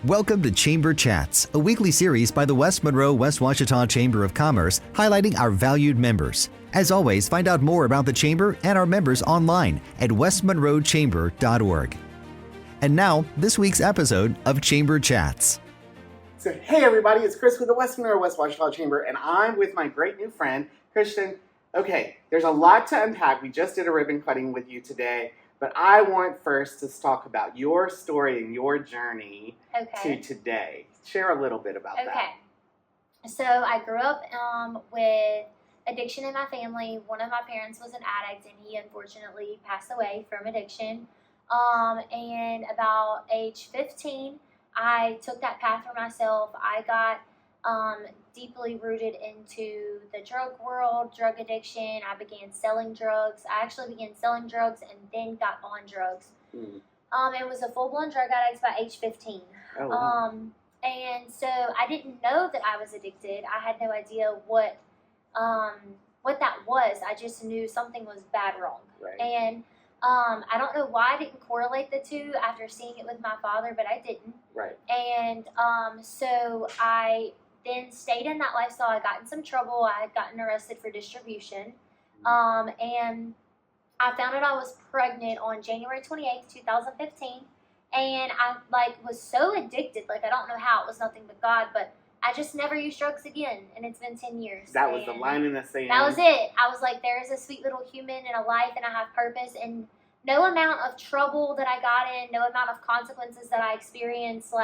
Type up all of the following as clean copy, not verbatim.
Welcome to Chamber Chats, a weekly series by the West Monroe West Ouachita Chamber of Commerce highlighting our valued members. As always, find out more about the Chamber and our members online at westmonroechamber.org. And now, this week's episode of Chamber Chats. So, hey everybody, it's Chris with the West Monroe West Ouachita Chamber, and I'm with my great new friend, Christian. Okay, there's a lot to unpack. We just did a ribbon cutting with you today, but I want first to talk about your story and your journey to today. Share a little bit about that. Okay. So I grew up with addiction in my family. One of my parents was an addict, and he unfortunately passed away from addiction. And about age 15, I took that path for myself. I got deeply rooted into the drug world, drug addiction. I began selling drugs. I actually began selling drugs and then got on drugs. And was a full-blown drug addict by age 15. Oh, wow. And so I didn't know that I was addicted. I had no idea what that was. I just knew something was bad wrong. Right. And I don't know why I didn't correlate the two after seeing it with my father, but I didn't. Right. And so I then stayed in that lifestyle. I got in some trouble. I had gotten arrested for distribution. And I found out I was pregnant on January 28th, 2015. And I was so addicted. I don't know how. It was nothing but God, but I just never used drugs again. And it's been 10 years. That was the line in the sand. That was it. I was like, there is a sweet little human and a life, and I have purpose. And no amount of trouble that I got in, no amount of consequences that I experienced,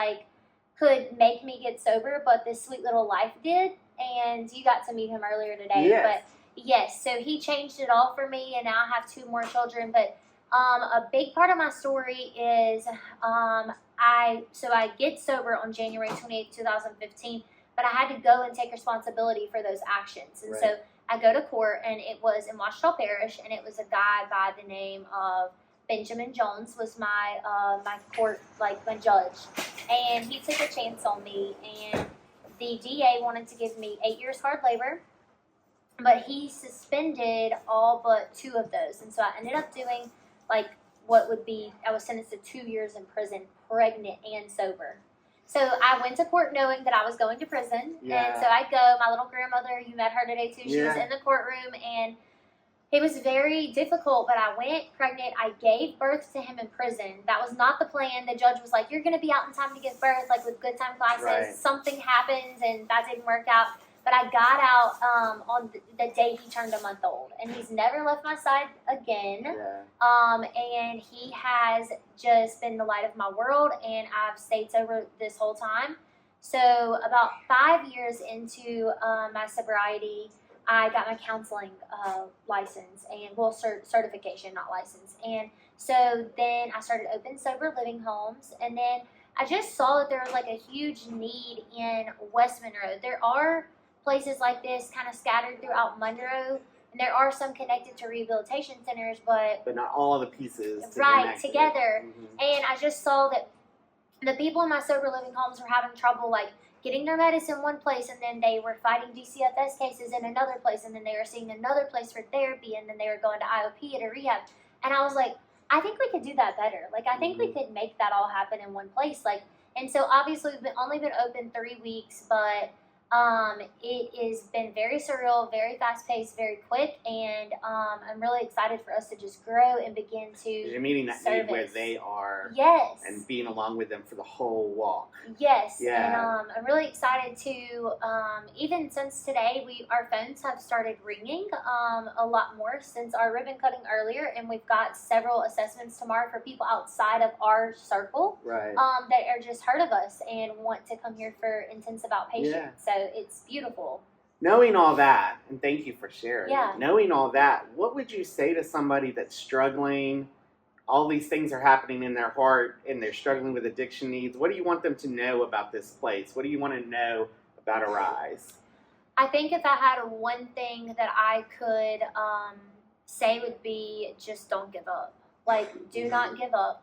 could make me get sober, but this sweet little life did. And you got to meet him earlier today. Yes. But yes, so he changed it all for me, and now I have 2 more children. But a big part of my story is I get sober on January 28th, 2015, but I had to go and take responsibility for those actions. And so I go to court, and it was in Ouachita Parish, and it was a guy by the name of Benjamin Jones was my court, my judge. And he took a chance on me, and the DA wanted to give me 8 years hard labor, but he suspended all but 2 of those. And so I ended up doing I was sentenced to 2 years in prison, pregnant and sober. So I went to court knowing that I was going to prison. Yeah. And so I go, my little grandmother, you met her today too, she was in the courtroom, and it was very difficult, but I went pregnant. I gave birth to him in prison. That was not the plan. The judge was like, you're going to be out in time to give birth, with good time classes. Right. Something happened, and that didn't work out. But I got out on the day he turned a month old, and he's never left my side again. Yeah. And he has just been the light of my world, and I've stayed sober this whole time. So about 5 years into my sobriety, I got my counseling license, and certification, not license. And so then I started open sober living homes, and then I just saw that there was a huge need in West Monroe. There are places like this kind of scattered throughout Monroe, and there are some connected to rehabilitation centers, but not all the pieces together. And I just saw that the people in my sober living homes were having trouble getting their medicine one place, and then they were fighting DCFS cases in another place, and then they were seeing another place for therapy, and then they were going to IOP at a rehab. And I was like, I think we could do that better. I think we could make that all happen in one place. And so obviously we've only been open 3 weeks, but it has been very surreal, very fast-paced, very quick, and I'm really excited for us to just grow and begin to You're meeting that need where they are. Yes. And being along with them for the whole walk. Yes. Yeah. And I'm really excited to, even since today, our phones have started ringing a lot more since our ribbon cutting earlier, and we've got several assessments tomorrow for people outside of our circle Right. that are just heard of us and want to come here for intensive outpatient. Yeah. So it's beautiful. Knowing all that, and thank you for sharing. Yeah. Knowing all that, what would you say to somebody that's struggling? All these things are happening in their heart, and they're struggling with addiction needs. What do you want them to know about this place? What do you want to know about Arise? I think if I had one thing that I could say would be just don't give up. Do not give up.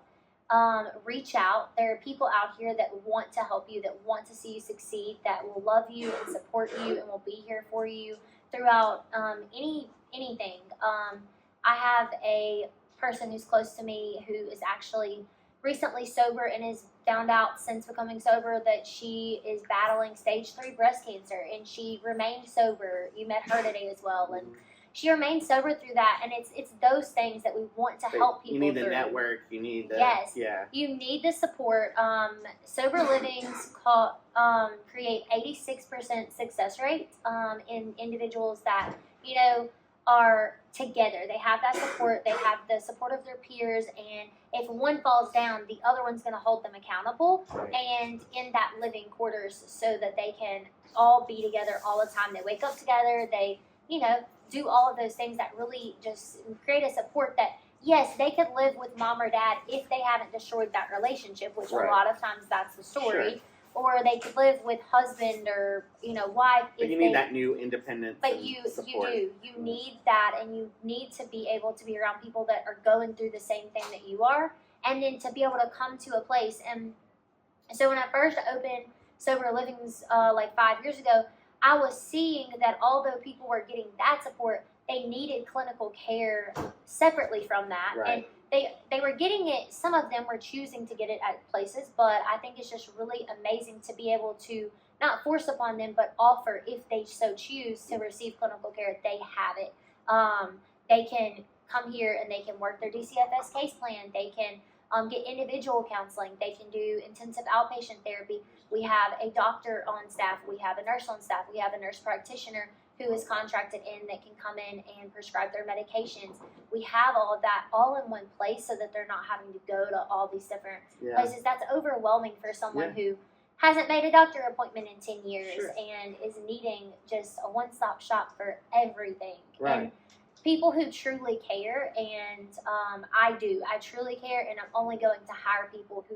Reach out. There are people out here that want to help you, that want to see you succeed, that will love you and support you and will be here for you throughout anything. I have a person who's close to me who is actually recently sober and has found out since becoming sober that she is battling stage 3 breast cancer, and she remained sober. You met her today as well, and she remained sober through that. And it's those things that we want to help people. You need the through. network. You need the You need the support. Sober livings create 86% success rates in individuals that are together. They have that support. They have the support of their peers, and if one falls down, the other one's going to hold them accountable. Right. And in that living quarters, so that they can all be together all the time. They wake up together. They do all of those things that really just create a support that, yes, they could live with mom or dad if they haven't destroyed that relationship, which Right. a lot of times that's the story. Sure. Or they could live with husband or wife. But you need that new independence. But you do. You need that, and you need to be able to be around people that are going through the same thing that you are, and then to be able to come to a place. And so when I first opened Sober Livings like 5 years ago, I was seeing that although people were getting that support, they needed clinical care separately from that. Right. And they were getting it. Some of them were choosing to get it at places, but I think it's just really amazing to be able to not force upon them, but offer, if they so choose to receive clinical care, they have it. They can come here and they can work their DCFS case plan. They can get individual counseling. They can do intensive outpatient therapy. We have a doctor on staff. We have a nurse on staff. We have a nurse practitioner who is contracted in that can come in and prescribe their medications. We have all of that all in one place so that they're not having to go to all these different places. That's overwhelming for someone who hasn't made a doctor appointment in 10 years and is needing just a one-stop shop for everything. Right. And people who truly care, and I truly care, and I'm only going to hire people who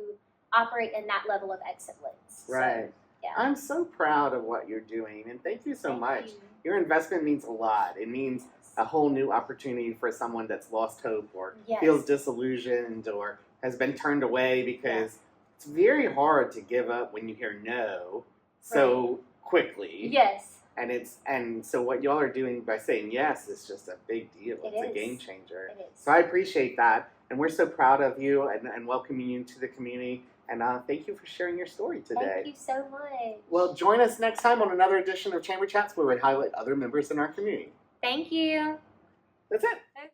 operate in that level of excellence. Right. So, yeah. I'm so proud of what you're doing, and thank you so much. Your investment means a lot. It means a whole new opportunity for someone that's lost hope or feels disillusioned or has been turned away, because it's very hard to give up when you hear no so quickly. Yes. And so what y'all are doing by saying yes is just a big deal. It's a game changer. It is. So I appreciate that, and we're so proud of you and welcoming you to the community. And thank you for sharing your story today. Thank you so much. Well, join us next time on another edition of Chamber Chats, where we highlight other members in our community. Thank you. That's it. Okay.